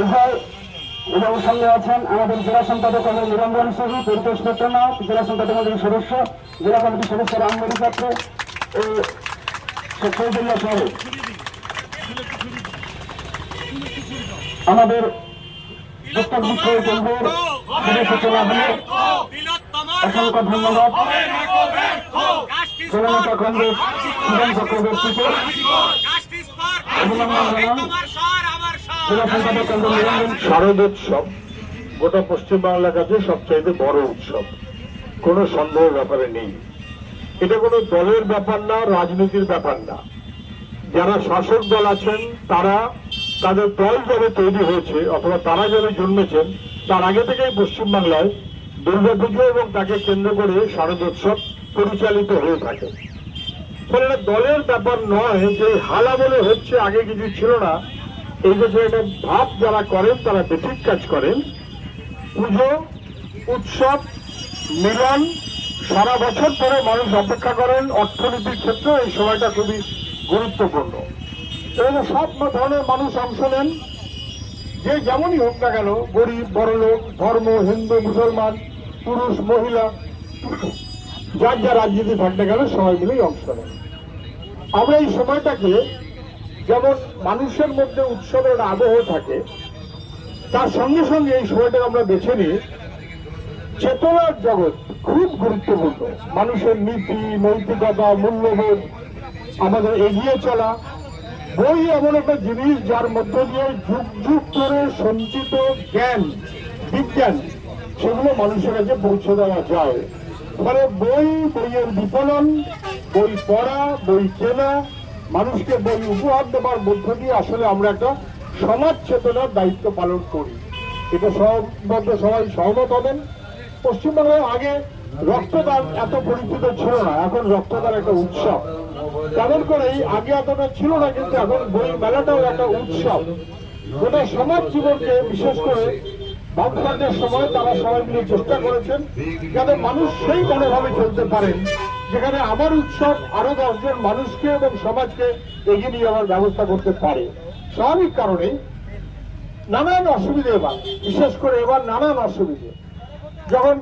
উভয় এবং সঙ্গে আছেন আমাদের জেলা সম্পাদক নিরঞ্জন সহি, পরিতোষ পট্টনাথ, জেলা সম্পাদক মন্ডলীর সদস্য, জেলা কমিটির সদস্য রামগড়ি ছাত্র ও শৈফুল্লাহ সহ আমাদের প্রত্যেক বিষয় কেন্দ্রের সদস্য চলা হলে অসংখ্য ধন্যবাদ জননেতা কংগ্রেস সুজন চক্রবর্তীকে অভিনন্দন জানান। জেলা সম্পাদক কেন্দ্র নিরঞ্জন। শারদোৎসব গোটা পশ্চিমবাংলার কাছে সবচাইতে বড় উৎসব, কোনো সন্দেহের ব্যাপারে নেই। এটা কোনো দলের ব্যাপার না, রাজনীতির ব্যাপার না। যারা শাসক দল আছেন তারা তাদের দল যারা তৈরি হয়েছে অথবা তারা যারা জন্মেছেন তার আগে থেকেই পশ্চিমবাংলায় দুর্গাপুজো এবং তাকে কেন্দ্র করে শারদোৎসব পরিচালিত হয়ে থাকে। ফলে এটা দলের ব্যাপার নয় যে হালা বলে হচ্ছে, আগে কিছু ছিল না, এই বিষয়ে একটা ভাব যারা করেন তারা বেঠিক কাজ করেন। পুজো উৎসব মিলন সারা বছর ধরে মানুষ অপেক্ষা করেন। অর্থনীতির ক্ষেত্রে এই সময়টা খুবই গুরুত্বপূর্ণ এবং সব ধরনের মানুষ অংশ নেন, যে যেমনই হোক না কেন, গরিব বড়লোক, ধর্ম, হিন্দু মুসলমান, পুরুষ মহিলা, যার যা রাজনীতি থাকতে গেলে সবাই মিলেই অংশ নেন। আমরা এই সময়টাকে যেমন মানুষের মধ্যে উৎসবের আবহ থাকে, তার সঙ্গে সঙ্গে এই সময়টাকে আমরা বেছে নিই চেতনার জগৎ খুব গুরুত্বপূর্ণ। মানুষের নীতি নৈতিকতা মূল্যবোধ আমাদের এগিয়ে চলা। বই এমন একটা জিনিস যার মধ্য দিয়ে যুগ যুগ ধরে সঞ্চিত জ্ঞান বিজ্ঞান সেগুলো মানুষের কাছে পৌঁছে দেওয়া যায়। ফলে বইয়ের বিপণন, বই পড়া, বই কেনা, মানুষকে বই উপহার দেওয়ার মধ্য দিয়ে আসলে আমরা একটা সমাজ চেতনার দায়িত্ব পালন করি। এটা সবাই সহমত হবেন। পশ্চিমবাংলায় আগে রক্তদান এত পরিচিত ছিল না, এখন রক্তদান একটা উৎসব। তেমন করেই আগে এতটা ছিল না, কিন্তু এখন বই মেলাটাও একটা উৎসব। গোটা সমাজ জীবনকে বিশেষ করে বামফ্রন্টের সময় তারা সবাই মিলে চেষ্টা করেছেন যাতে মানুষ সেই মনোভাবে চলতে পারেন যেখানে আমার উৎসব আরো 10 জন মানুষকে এবং সমাজকে এগিয়ে নিয়ে যাওয়ার ব্যবস্থা করতে পারে। স্বাভাবিক কারণে নানান অসুবিধে, এবার বিশেষ করে এবার নানান অসুবিধে। যখন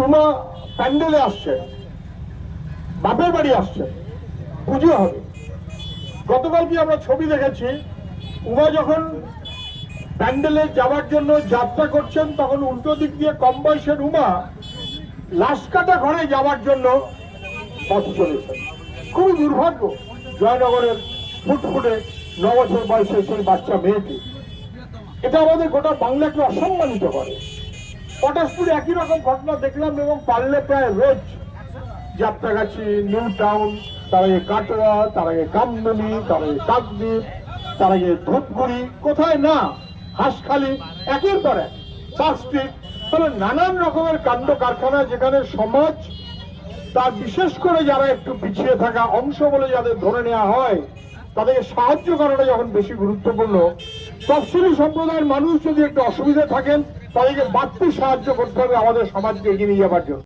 উমা প্যান্ডেলে আসছে, বাপের বাড়ি আসছে, পুজো হবে। গতকাল কি আমরা ছবি দেখেছি, উমা যখন প্যান্ডেলে যাওয়ার জন্য যাত্রা করছেন তখন উল্টো দিক দিয়ে কম বয়সের উমা লাশ কাটা ঘরে যাওয়ার জন্য পথ চলেছেন। খুবই দুর্ভাগ্য। জয়নগরের ফুটফুটে 9 বছর বয়সে সেই বাচ্চা মেয়েটি, এটা আমাদের গোটা বাংলাকে অসম্মানিত করে। পটাশপুরে একই রকম ঘটনা দেখলাম এবং পারলে প্রায় রোজ যাত্রাগাছি, নিউ টাউন, তার আগে কাটোয়া, তার আগে কামদুনি, তার আগে কাকদ্বীপ, তার আগে ধূপগুড়ি, কোথায় না হাঁসখালি, একের পর এক পার্ক স্ট্রিট। তবে নানান রকমের কাণ্ড কারখানা যেখানে সমাজ তার বিশেষ করে যারা একটু পিছিয়ে থাকা অংশ বলে যাদের ধরে নেওয়া হয় তাদেরকে সাহায্য করাটা যখন বেশি গুরুত্বপূর্ণ, তফসিলি সম্প্রদায়ের মানুষ যদি একটু অসুবিধা থাকেন তাদেরকে বাড়তি সাহায্য করতে হবে আমাদের সমাজকে এগিয়ে নিয়ে যাবার জন্য।